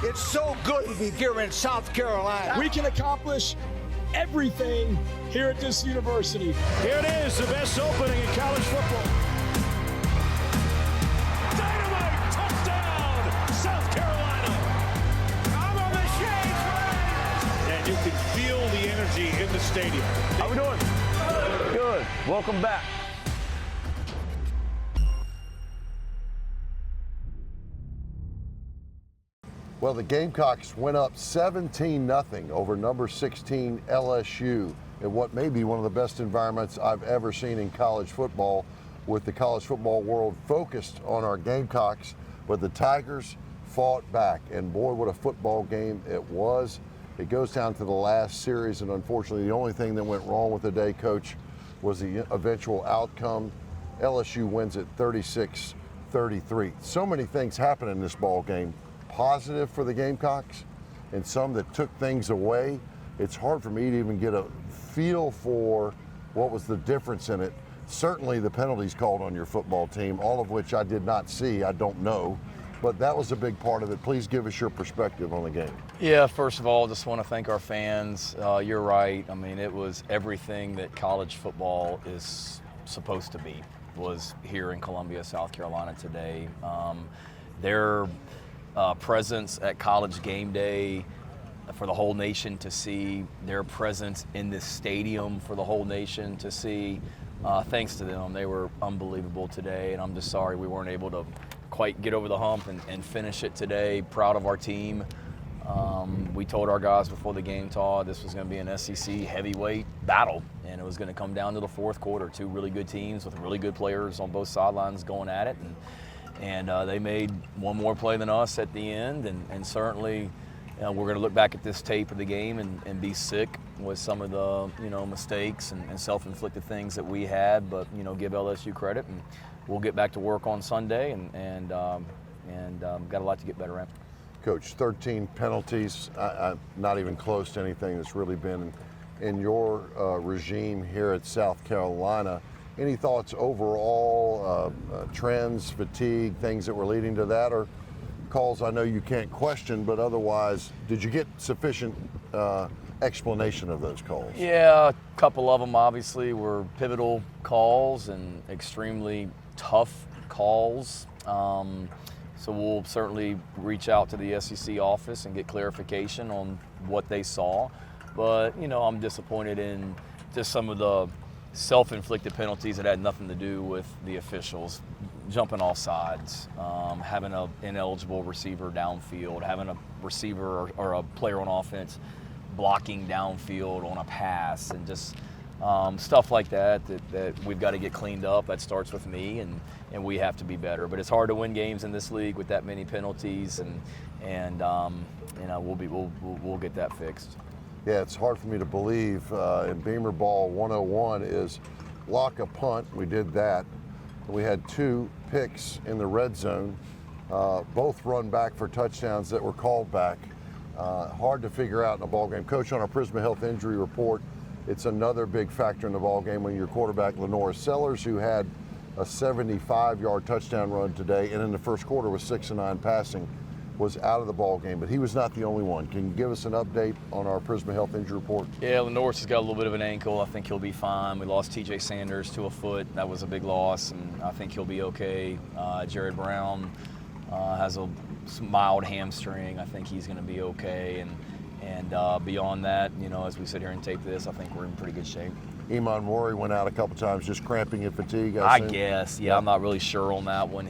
It's so good to be here in South Carolina. We can accomplish everything here at this university. Here it is, the best opening in college football. Dynamite touchdown, South Carolina. I'm on the shades, man. And you can feel the energy in the stadium. How we doing? Good. Welcome back. Well, the Gamecocks went up 17-0 over number 16 LSU in what may be one of the best environments I've ever seen in college football, with the college football world focused on our Gamecocks. But the Tigers fought back, and boy, what a football game it was. It goes down to the last series, and unfortunately the only thing that went wrong with the day, Coach, was the eventual outcome. LSU wins it 36-33. So many things happen in this ball game. Positive for the Gamecocks and some that took things away. It's hard for me to even get a feel for what was the difference in it. Certainly the penalties called on your football team, all of which I did not see, I don't know, but that was a big part of it. Please give us your perspective on the game. Yeah, first of all, just want to thank our fans. You're right. I mean, it was everything that college football is supposed to be was here in Columbia, South Carolina today. Their presence at College Game Day for the whole nation to see, their presence in this stadium for the whole nation to see. Thanks to them, they were unbelievable today, and I'm just sorry we weren't able to quite get over the hump and finish it today. Proud of our team. We told our guys before the game, Todd, this was going to be an SEC heavyweight battle, and it was going to come down to the fourth quarter. Two really good teams with really good players on both sidelines going at it. And they made one more play than us at the end, and certainly we're going to look back at this tape of the game and be sick with some of the mistakes and self-inflicted things that we had, but give LSU credit, and we'll get back to work on Sunday and got a lot to get better at. Coach, 13 penalties, not even close to anything that's really been in your regime here at South Carolina. Any thoughts overall, trends, fatigue, things that were leading to that, or calls I know you can't question, but otherwise, did you get sufficient explanation of those calls? Yeah, a couple of them obviously were pivotal calls and extremely tough calls. So we'll certainly reach out to the SEC office and get clarification on what they saw. But, I'm disappointed in just some of the self-inflicted penalties that had nothing to do with the officials. Jumping off sides, having an ineligible receiver downfield, having a receiver or a player on offense blocking downfield on a pass, and just stuff like that we've got to get cleaned up. That starts with me, and we have to be better. But it's hard to win games in this league with that many penalties, and we'll get that fixed. Yeah, it's hard for me to believe in Beamer Ball 101 is block a punt. We did that. We had two picks in the red zone, both run back for touchdowns that were called back. Hard to figure out in a ball game. Coach, on our Prisma Health injury report, it's another big factor in the ball game when your quarterback Lenore Sellers, who had a 75-yard touchdown run today, and in the first quarter was 6 of 9 passing, was out of the ball game, but he was not the only one. Can you give us an update on our Prisma Health injury report? Yeah, Lenore's has got a little bit of an ankle. I think he'll be fine. We lost TJ Sanders to a foot. That was a big loss, and I think he'll be okay. Jared Brown has a mild hamstring. I think he's going to be okay. And beyond that, as we sit here and tape this, I think we're in pretty good shape. Iman Mori went out a couple times, just cramping and fatigue, I guess. Yeah, I'm not really sure on that one.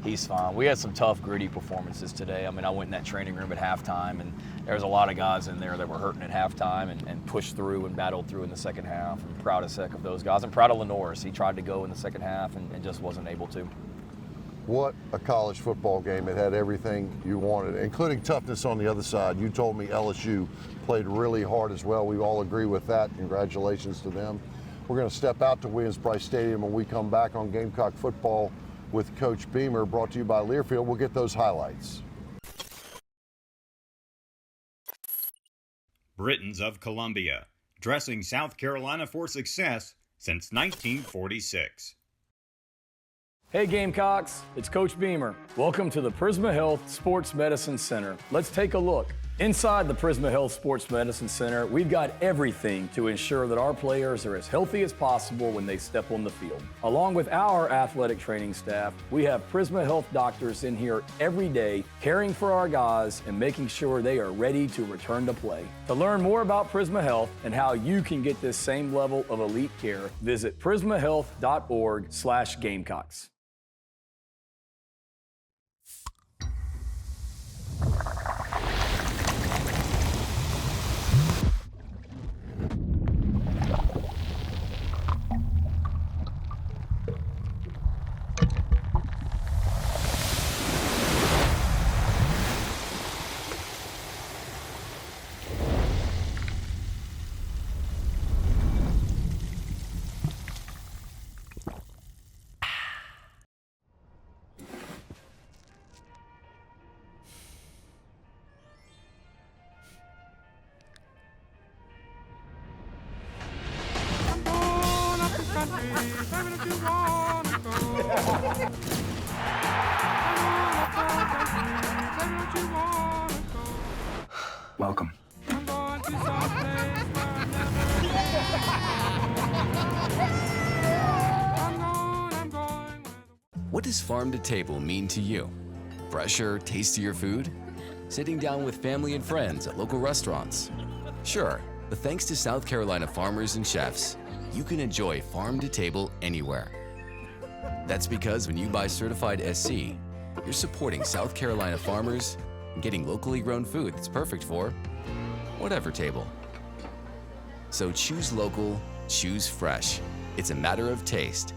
He's fine. We had some tough, gritty performances today. I mean, I went in that training room at halftime, and there was a lot of guys in there that were hurting at halftime and pushed through and battled through in the second half. I'm proud as heck of those guys. I'm proud of Lenore's. He tried to go in the second half and just wasn't able to. What a college football game. It had everything you wanted, including toughness on the other side. You told me LSU played really hard as well. We all agree with that. Congratulations to them. We're going to step out to Williams-Brice Stadium when we come back on Gamecock Football with Coach Beamer, brought to you by Learfield. We'll get those highlights. Britons of Columbia, dressing South Carolina for success since 1946. Hey Gamecocks, it's Coach Beamer. Welcome to the Prisma Health Sports Medicine Center. Let's take a look. Inside the Prisma Health Sports Medicine Center, we've got everything to ensure that our players are as healthy as possible when they step on the field. Along with our athletic training staff, we have Prisma Health doctors in here every day caring for our guys and making sure they are ready to return to play. To learn more about Prisma Health and how you can get this same level of elite care, visit prismahealth.org/Gamecocks. Welcome. What does farm to table mean to you? Fresher, tastier food? Sitting down with family and friends at local restaurants? Sure, but thanks to South Carolina farmers and chefs, you can enjoy farm to table anywhere. That's because when you buy certified SC, you're supporting South Carolina farmers and getting locally grown food that's perfect for whatever table. So choose local, choose fresh. It's a matter of taste.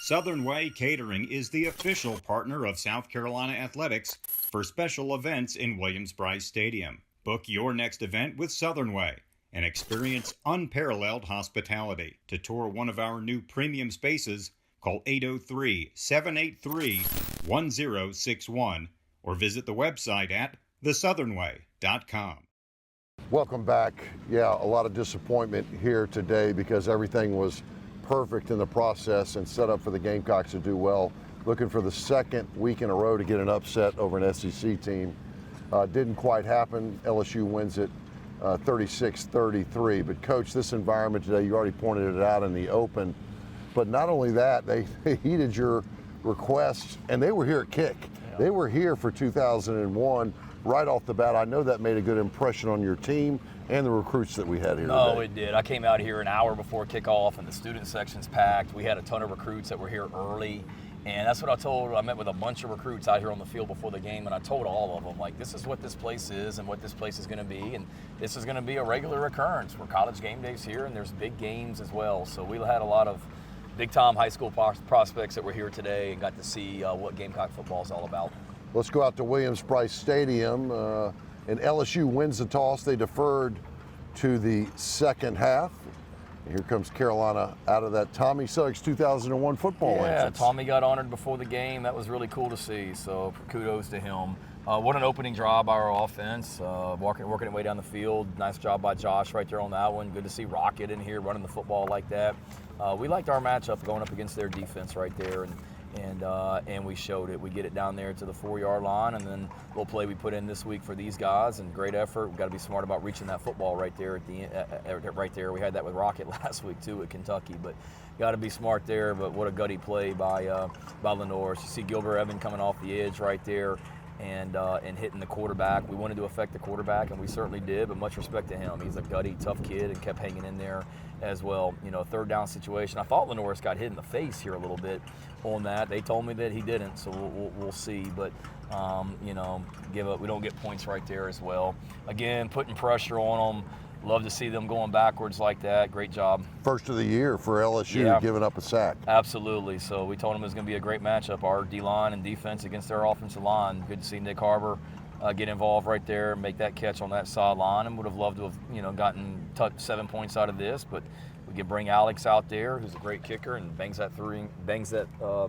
Southern Way Catering is the official partner of South Carolina Athletics for special events in Williams-Brice Stadium. Book your next event with Southern Way and experience unparalleled hospitality. To tour one of our new premium spaces, call 803-783-1061 or visit the website at thesouthernway.com. Welcome back. Yeah, a lot of disappointment here today because everything was perfect in the process and set up for the Gamecocks to do well. Looking for the second week in a row to get an upset over an SEC team. Didn't quite happen. LSU wins it 36-33. But Coach, this environment today, you already pointed it out in the open. But not only that, they heeded your requests, and they were here at kick. Yeah. They were here for 2001 right off the bat. I know that made a good impression on your team and the recruits that we had here today. Oh, it did. I came out here an hour before kickoff, and the student section's packed. We had a ton of recruits that were here early, and that's what I told. I met with a bunch of recruits out here on the field before the game, and I told all of them, like, this is what this place is and what this place is going to be, and this is going to be a regular occurrence. We're college game days here, and there's big games as well. So we had a lot of big-time high school prospects that were here today and got to see what Gamecock football is all about. Let's go out to Williams-Brice Stadium, and LSU wins the toss. They deferred to the second half. And here comes Carolina out of that Tommy Suggs 2001 football entrance. Yeah, Tommy got honored before the game. That was really cool to see, so kudos to him. What an opening drive by our offense, working their way down the field. Nice job by Josh right there on that one. Good to see Rocket in here running the football like that. We liked our matchup going up against their defense right there, and we showed it. We get it down there to the 4-yard line, and then we'll play we put in this week for these guys, and great effort. We've got to be smart about reaching that football right there at the end, right there. We had that with Rocket last week too at Kentucky, but got to be smart there. But what a gutty play by Lenore. You see Gilbert Evan coming off the edge right there and hitting the quarterback. We wanted to affect the quarterback, and we certainly did, but much respect to him. He's a gutty, tough kid and kept hanging in there as well. You know, third down situation. I thought Lenore's got hit in the face here a little bit on that. They told me that he didn't, so we'll see. But, you know, we don't get points right there as well. Again, putting pressure on them. Love to see them going backwards like that. Great job. First of the year for LSU, giving up a sack. Absolutely. So we told them it was going to be a great matchup, our D-line and defense against their offensive line. Good to see Nick Harbor get involved right there, make that catch on that sideline, and would have loved to have, you know, gotten 7 points out of this. But we could bring Alex out there, who's a great kicker, and bangs that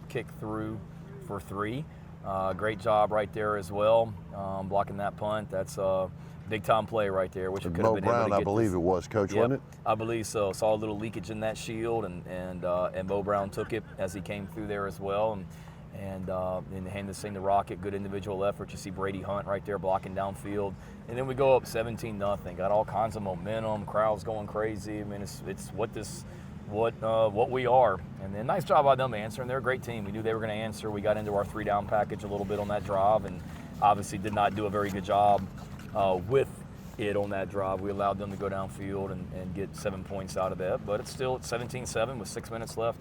kick through for 3. Great job right there as well, blocking that punt. That's a big-time play right there, which we could have been Brown, able to get. I believe it was, Coach, Yep, wasn't it? I believe so. Saw a little leakage in that shield, and Mo Brown took it as he came through there as well, and handed this thing to Rocket. Good individual effort. You see Brady Hunt right there blocking downfield, and then we go up 17-0. Got all kinds of momentum. Crowd's going crazy. I mean, it's what we are. And then nice job by them answering. They're a great team. We knew they were going to answer. We got into our 3-down package a little bit on that drive, and obviously did not do a very good job with it on that drive. We allowed them to go downfield and get 7 points out of that. But it's still at 17-7 with 6 minutes left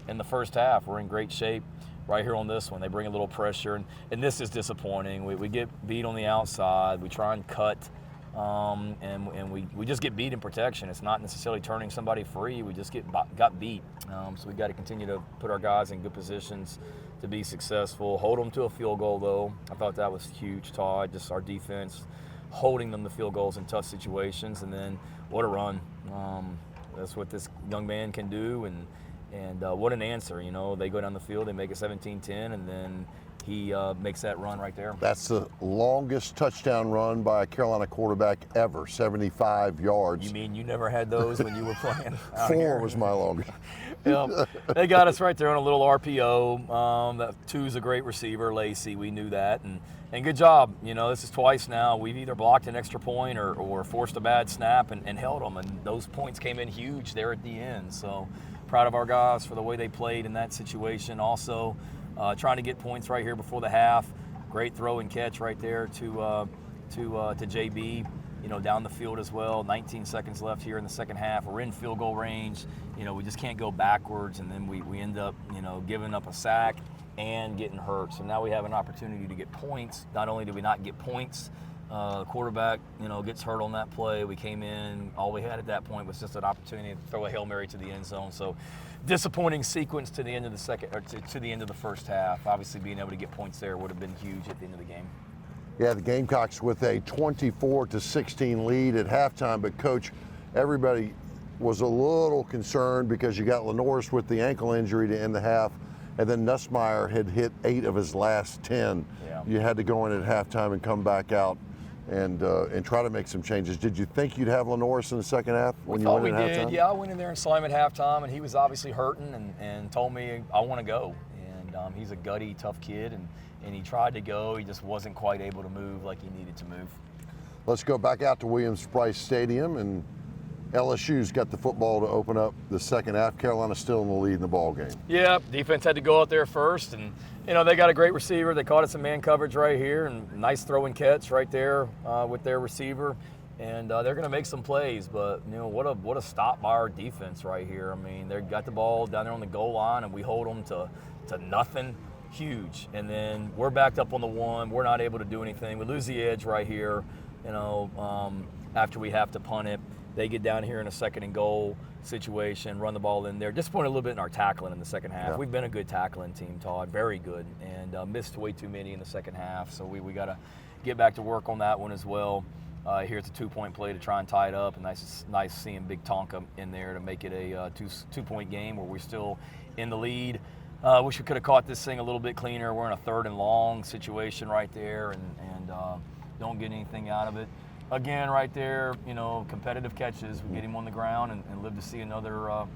in the first half. We're in great shape right here on this one. They bring a little pressure, and this is disappointing. We get beat on the outside. We try and cut, and we just get beat in protection. It's not necessarily turning somebody free. We just got beat. So we got to continue to put our guys in good positions to be successful. Hold them to a field goal, though. I thought that was huge, Todd. Just our defense holding them to field goals in tough situations, and then what a run. That's what this young man can do, and what an answer. You know, they go down the field, they make it 17-10, and then he makes that run right there. That's the longest touchdown run by a Carolina quarterback ever, 75 yards. You mean you never had those when you were playing? 4 was my longest. They got us right there on a little RPO. That 2's a great receiver, Lacey. We knew that, and good job. You know, this is twice now. We've either blocked an extra point or forced a bad snap and held them, and those points came in huge there at the end. So proud of our guys for the way they played in that situation. Also, trying to get points right here before the half. Great throw and catch right there to JB. You know, down the field as well. 19 seconds left here in the second half. We're in field goal range. You know, we just can't go backwards, and then we end up, you know, giving up a sack and getting hurt. So now we have an opportunity to get points. Not only do we not get points, the quarterback, you know, gets hurt on that play. We came in, all we had at that point was just an opportunity to throw a Hail Mary to the end zone. So disappointing sequence to the end of the second, or to the end of the first half. Obviously being able to get points there would have been huge at the end of the game. Yeah, the Gamecocks with a 24-16 lead at halftime, but Coach, everybody was a little concerned because you got Lenoris with the ankle injury to end the half, and then Nussmeier had hit 8 of his last 10. Yeah. You had to go in at halftime and come back out and try to make some changes. Did you think you'd have Lenoris in the second half when you went in at halftime? Yeah, I went in there and saw him at halftime, and he was obviously hurting and told me, I want to go. And he's a gutty, tough kid, and he tried to go. He just wasn't quite able to move like he needed to move. Let's go back out to Williams-Brice Stadium, and LSU's got the football to open up the second half. Carolina's still in the lead in the ball game. Yeah, defense had to go out there first, and you know they got a great receiver. They caught us in man coverage right here, and nice throw and catch right there with their receiver. And they're going to make some plays, but you know what a stop by our defense right here. I mean, they got the ball down there on the goal line, and we hold them to nothing. Huge. And then we're backed up on the 1. We're not able to do anything. We lose the edge right here. You know, after we have to punt it, they get down here in a second and goal situation, run the ball in there. Disappointed a little bit in our tackling in the second half. Yeah. We've been a good tackling team, Todd, very good, and missed way too many in the second half. So we got to get back to work on that one as well. Here's a 2-point play to try and tie it up. And nice seeing Big Tonka in there to make it a two-point game where we're still in the lead. Wish we could have caught this thing a little bit cleaner. We're in a 3rd and long situation right there, and don't get anything out of it. Again, right there, you know, competitive catches. We get him on the ground and live to see another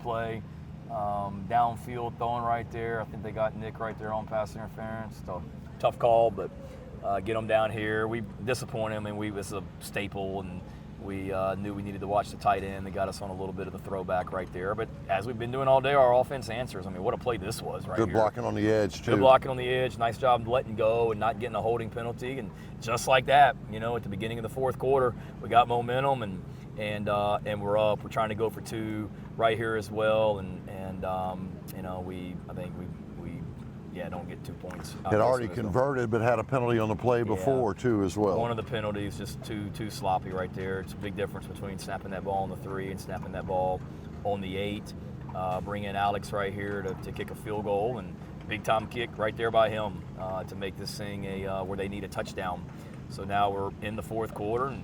play. Downfield throwing right there. I think they got Nick right there on pass interference. So, tough call, but get them down here. We disappointed him, and this is a staple, and we knew we needed to watch the tight end. They got us on a little bit of the throwback right there. But as we've been doing all day, our offense answers. I mean, what a play this was right here. Good blocking on the edge, too. Good blocking on the edge. Nice job letting go and not getting a holding penalty. And just like that, you know, at the beginning of the fourth quarter, we got momentum and we're up. We're trying to go for 2 right here as well. And you know, I think we don't get 2 points. Had already converted, but had a penalty on the play before, too, as well. One of the penalties, just too sloppy right there. It's a big difference between snapping that ball on the 3 and snapping that ball on the 8. Bring in Alex right here to kick a field goal, and big-time kick right there by him to make this thing where they need a touchdown. So now we're in the fourth quarter,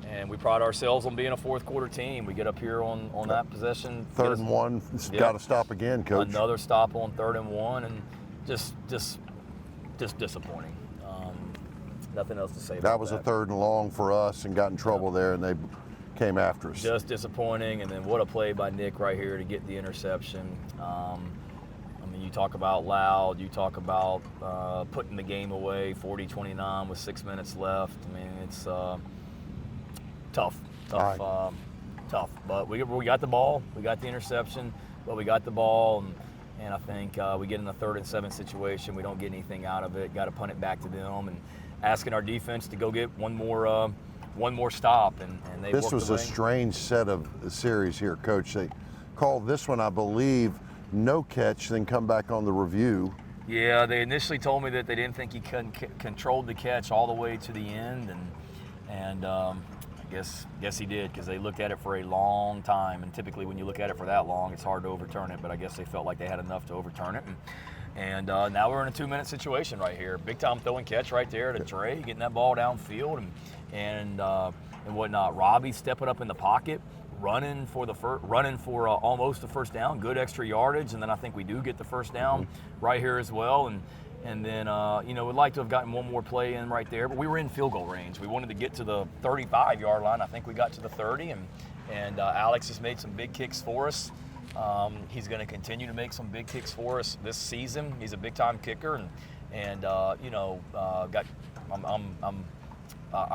and we pride ourselves on being a fourth-quarter team. We get up here on that possession. 3rd and 1, got to stop again, Coach. Another stop on 3rd and 1, and just just disappointing. Nothing else to say about that. Was a 3rd and long for us and got in trouble there, and they came after us. Just disappointing, and then what a play by Nick right here to get the interception. I mean, you talk about loud, you talk about putting the game away, 40-29 with 6 minutes left. I mean, it's tough. But we got the ball, we got the interception, but we got the ball, and I think we get in a 3rd and 7 situation, we don't get anything out of it, got to punt it back to them, and asking our defense to go get one more stop, and they. This was a strange set of series here, Coach. They called this one, I believe, no catch, then come back on the review. Yeah, they initially told me that they didn't think he controlled the catch all the way to the end, and I guess he did, because they looked at it for a long time, and typically when you look at it for that long, it's hard to overturn it. But I guess they felt like they had enough to overturn it. And now we're in a 2-minute situation right here. Big time throwing catch right there to Trey, getting that ball downfield and whatnot. Robbie stepping up in the pocket, running for almost the first down. Good extra yardage, and then I think we do get the first down right here as well. And then we'd like to have gotten one more play in right there, but we were in field goal range. We wanted to get to the 35-yard line. I think we got to the 30, and Alex has made some big kicks for us. He's going to continue to make some big kicks for us this season. He's a big-time kicker, and I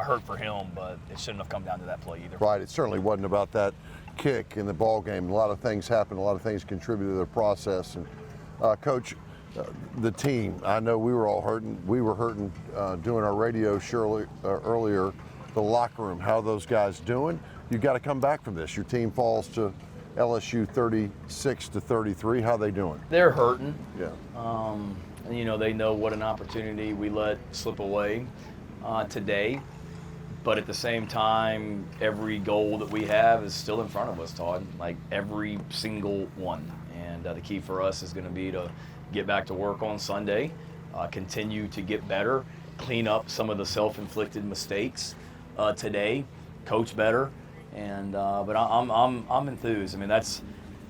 hurt for him, but it shouldn't have come down to that play either. Right, it certainly wasn't about that kick in the ball game. A lot of things happened, a lot of things contributed to the process. And Coach, the team, I know we were all hurting. We were hurting doing our radio show earlier. The locker room, how are those guys doing? You got to come back from this. Your team falls to LSU 36-33. How are they doing? They're hurting. Yeah. They know what an opportunity we let slip away today. But at the same time, every goal that we have is still in front of us, Todd. Like every single one. And the key for us is going to be to get back to work on Sunday, continue to get better, clean up some of the self-inflicted mistakes today, coach better. But I'm enthused. I mean, that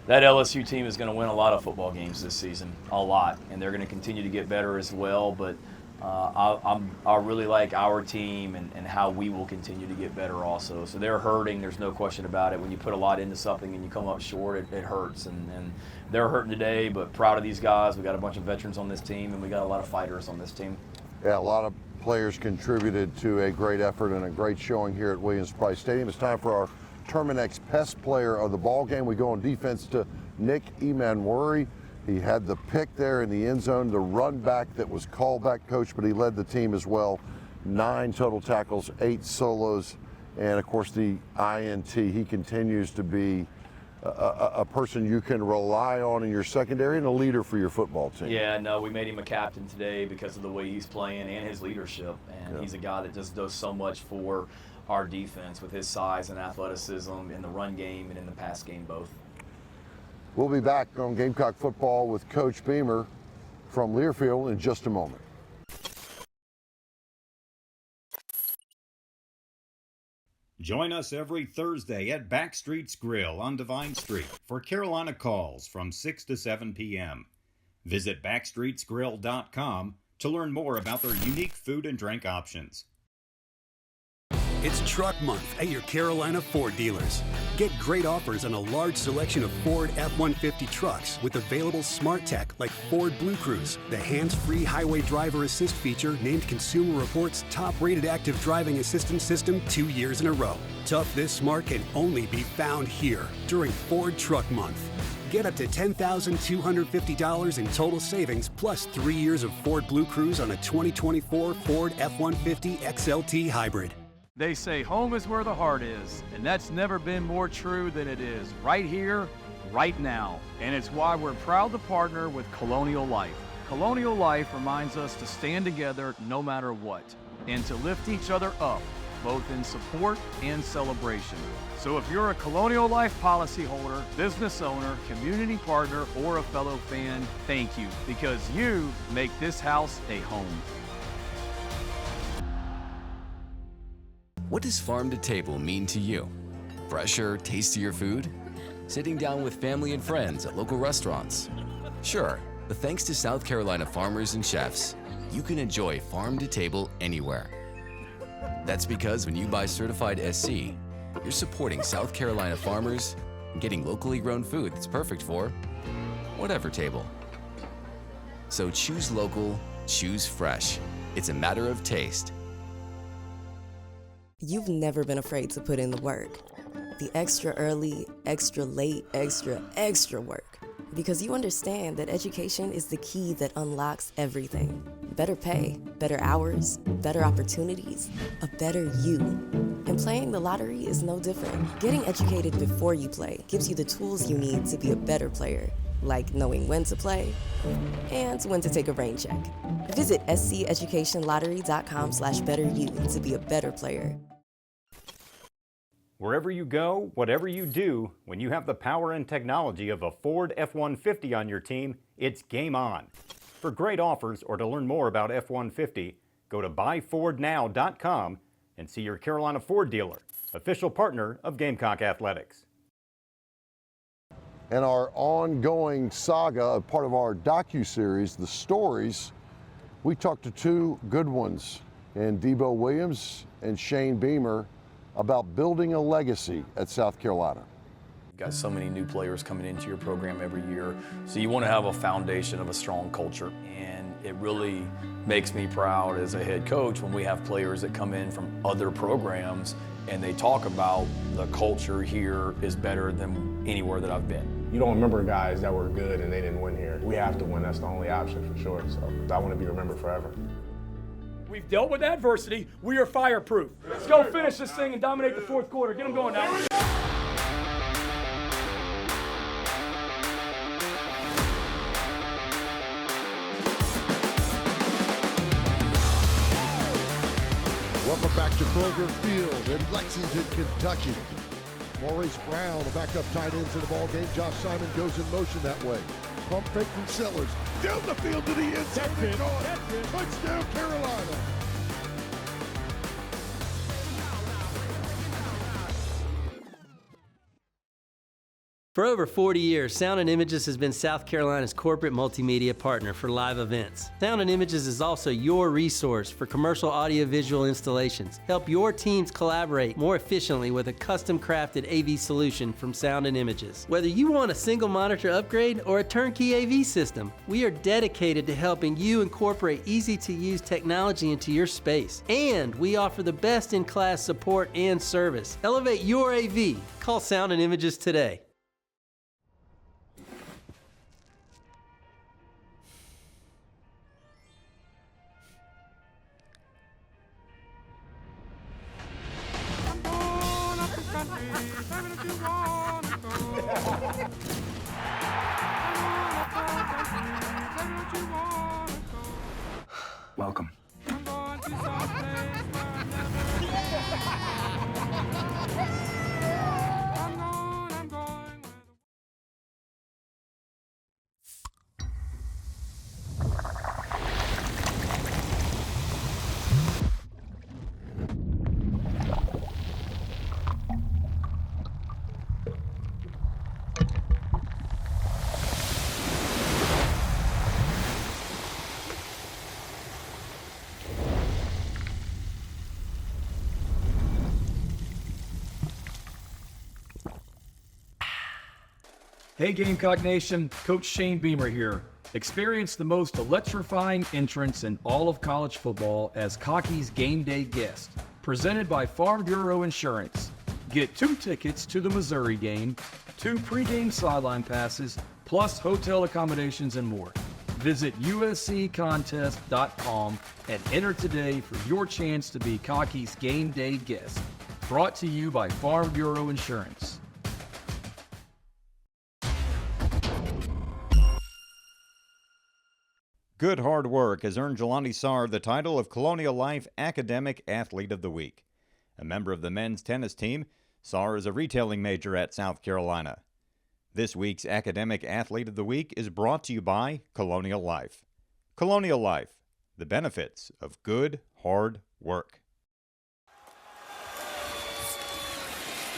LSU team is going to win a lot of football games this season, a lot, and they're going to continue to get better as well. But I really like our team and how we will continue to get better also. So they're hurting. There's no question about it. When you put a lot into something and you come up short, it hurts. And they're hurting today, but proud of these guys. We got a bunch of veterans on this team, and we got a lot of fighters on this team. Yeah, a lot of players contributed to a great effort and a great showing here at Williams-Brice Stadium. It's time for our Terminex Pest Player of the Ball Game. We go on defense to Nick Emanwuri. He had the pick there in the end zone, the run back that was called back, Coach, but he led the team as well. 9 total tackles, 8 solos, and of course the INT. He continues to be a person you can rely on in your secondary and a leader for your football team. Yeah, no, we made him a captain today because of the way he's playing and his leadership. And he's a guy that just does so much for our defense with his size and athleticism in the run game and in the pass game both. We'll be back on Gamecock football with Coach Beamer from Learfield in just a moment. Join us every Thursday at Backstreet's Grill on Devine Street for Carolina Calls from 6 to 7 p.m. Visit backstreetsgrill.com to learn more about their unique food and drink options. It's Truck Month at your Carolina Ford dealers. Get great offers on a large selection of Ford F-150 trucks with available smart tech like Ford Blue Cruise, the hands-free highway driver assist feature named Consumer Reports' top-rated active driving assistance system 2 years in a row. Tough this smart can only be found here during Ford Truck Month. Get up to $10,250 in total savings plus 3 years of Ford Blue Cruise on a 2024 Ford F-150 XLT Hybrid. They say home is where the heart is, and that's never been more true than it is right here, right now. And it's why we're proud to partner with Colonial Life. Colonial Life reminds us to stand together no matter what, and to lift each other up, both in support and celebration. So if you're a Colonial Life policyholder, business owner, community partner, or a fellow fan, thank you, because you make this house a home. What does farm to table mean to you? Fresher, tastier food? Sitting down with family and friends at local restaurants? Sure, but thanks to South Carolina farmers and chefs, you can enjoy farm to table anywhere. That's because when you buy certified SC, you're supporting South Carolina farmers and getting locally grown food that's perfect for whatever table. So choose local, choose fresh. It's a matter of taste. You've never been afraid to put in the work. The extra early, extra late, extra work. Because you understand that education is the key that unlocks everything. Better pay, better hours, better opportunities, a better you. And playing the lottery is no different. Getting educated before you play gives you the tools you need to be a better player, like knowing when to play and when to take a rain check. Visit sceducationlottery.com/betteryou to be a better player. Wherever you go, whatever you do, when you have the power and technology of a Ford F-150 on your team, it's game on. For great offers or to learn more about F-150, go to buyfordnow.com and see your Carolina Ford dealer, official partner of Gamecock Athletics. And our ongoing saga, part of our docuseries, The Stories, we talked to two good ones, and Debo Williams and Shane Beamer, about building a legacy at South Carolina. You've got so many new players coming into your program every year, so you want to have a foundation of a strong culture. And it really makes me proud as a head coach when we have players that come in from other programs and they talk about the culture here is better than anywhere that I've been. You don't remember guys that were good and they didn't win here. We have to win, that's the only option for sure. So I want to be remembered forever. We've dealt with adversity. We are fireproof. Let's go finish this thing and dominate the fourth quarter. Get them going now. Welcome back to Kroger Field in Lexington, Kentucky. Maurice Brown, the backup tight end to the ball game. Josh Simon goes in motion that way. Pump fake from Sellers. Down the field to the end zone and gone. Touchdown, Carolina. For over 40 years, Sound and Images has been South Carolina's corporate multimedia partner for live events. Sound and Images is also your resource for commercial audiovisual installations. Help your teams collaborate more efficiently with a custom-crafted AV solution from Sound and Images. Whether you want a single monitor upgrade or a turnkey AV system, we are dedicated to helping you incorporate easy-to-use technology into your space. And we offer the best-in-class support and service. Elevate your AV. Call Sound and Images today. Welcome. Hey Gamecock Nation, Coach Shane Beamer here. Experience the most electrifying entrance in all of college football as Cockey's Game Day guest. Presented by Farm Bureau Insurance. Get 2 tickets to the Missouri game, 2 pregame sideline passes, plus hotel accommodations and more. Visit usccontest.com and enter today for your chance to be Cockey's Game Day guest. Brought to you by Farm Bureau Insurance. Good hard work has earned Jelani Sarr the title of Colonial Life Academic Athlete of the Week. A member of the men's tennis team, Sarr is a retailing major at South Carolina. This week's Academic Athlete of the Week is brought to you by Colonial Life. Colonial Life, the benefits of good hard work.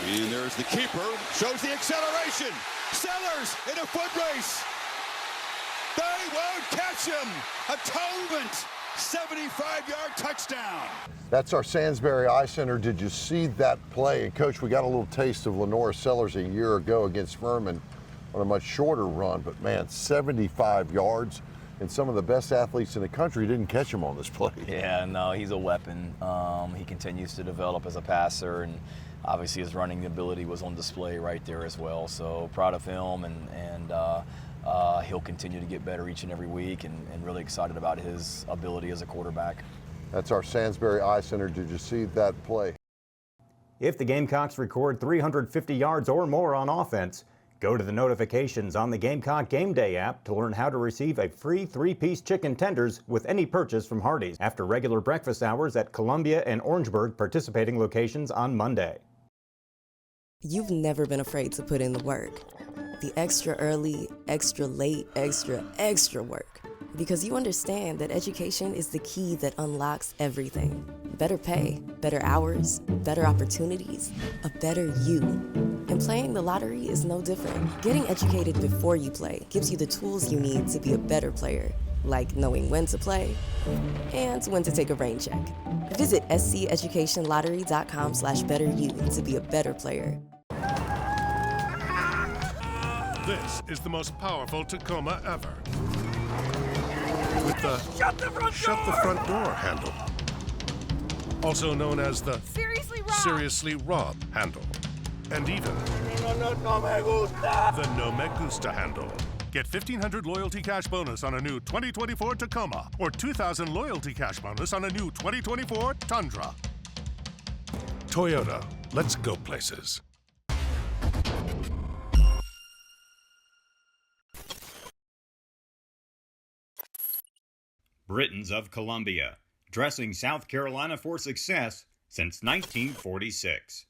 And there's the keeper, shows the acceleration. Sellers in a foot race. They won't catch him. Atonement 75-yard touchdown. That's our Sainsbury Eye Center. Did you see that play? And Coach, we got a little taste of Lenora Sellers a year ago against Furman on a much shorter run, but man, 75 yards. And some of the best athletes in the country didn't catch him on this play. Yeah, no, he's a weapon. He continues to develop as a passer, and obviously his running ability was on display right there as well. So proud of him, and he'll continue to get better each and every week, and really excited about his ability as a quarterback. That's our Sainsbury Eye Center. Did you see that play? If the Gamecocks record 350 yards or more on offense, go to the notifications on the Gamecock Game Day app to learn how to receive a free 3-piece chicken tenders with any purchase from Hardee's after regular breakfast hours at Columbia and Orangeburg participating locations on Monday. You've never been afraid to put in the work. The extra early, extra late, extra work. Because you understand that education is the key that unlocks everything. Better pay, better hours, better opportunities, a better you. And playing the lottery is no different. Getting educated before you play gives you the tools you need to be a better player, like knowing when to play and when to take a rain check. Visit sceducationlottery.com/betteryou to be a better player. This is the most powerful Tacoma ever. With the shut the front door handle. Also known as the Seriously Rob handle. And even the No Me Gusta handle. Get 1,500 loyalty cash bonus on a new 2024 Tacoma or 2,000 loyalty cash bonus on a new 2024 Tundra. Toyota, let's go places. Britons of Columbia, dressing South Carolina for success since 1946.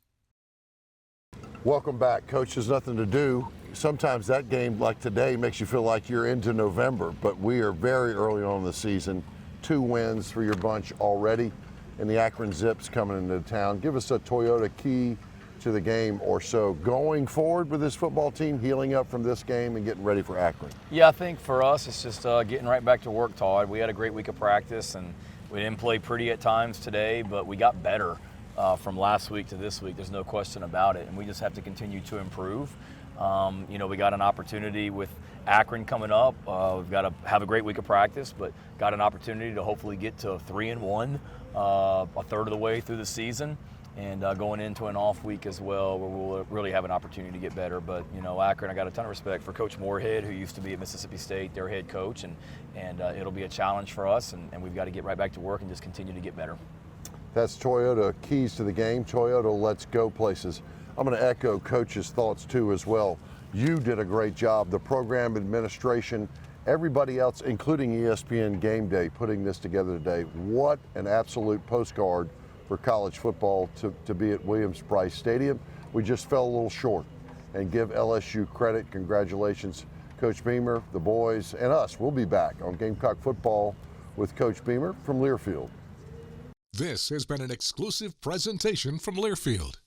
Welcome back. Coach, there's nothing to do. Sometimes that game like today makes you feel like you're into November, but we are very early on in the season. 2 wins for your bunch already, and the Akron Zips coming into town. Give us a Toyota key to the game or so going forward with this football team, healing up from this game and getting ready for Akron. Yeah, I think for us it's just getting right back to work, Todd. We had a great week of practice, and we didn't play pretty at times today, but we got better from last week to this week. There's no question about it, and we just have to continue to improve. We got an opportunity with Akron coming up. We've got to have a great week of practice, but got an opportunity to hopefully get to 3-1 a third of the way through the season, and going into an off week as well where we'll really have an opportunity to get better. But, Akron, I got a ton of respect for Coach Moorhead, who used to be at Mississippi State, their head coach, and it'll be a challenge for us, and we've got to get right back to work and just continue to get better. That's Toyota keys to the game. Toyota, let's go places. I'm going to echo Coach's thoughts too as well. You did a great job. The program administration, everybody else, including ESPN Game Day, putting this together today. What an absolute postcard for college football to be at Williams-Brice Stadium. We just fell a little short, and give LSU credit. Congratulations, Coach Beamer, the boys, and us. We'll be back on Gamecock football with Coach Beamer from Learfield. This has been an exclusive presentation from Learfield.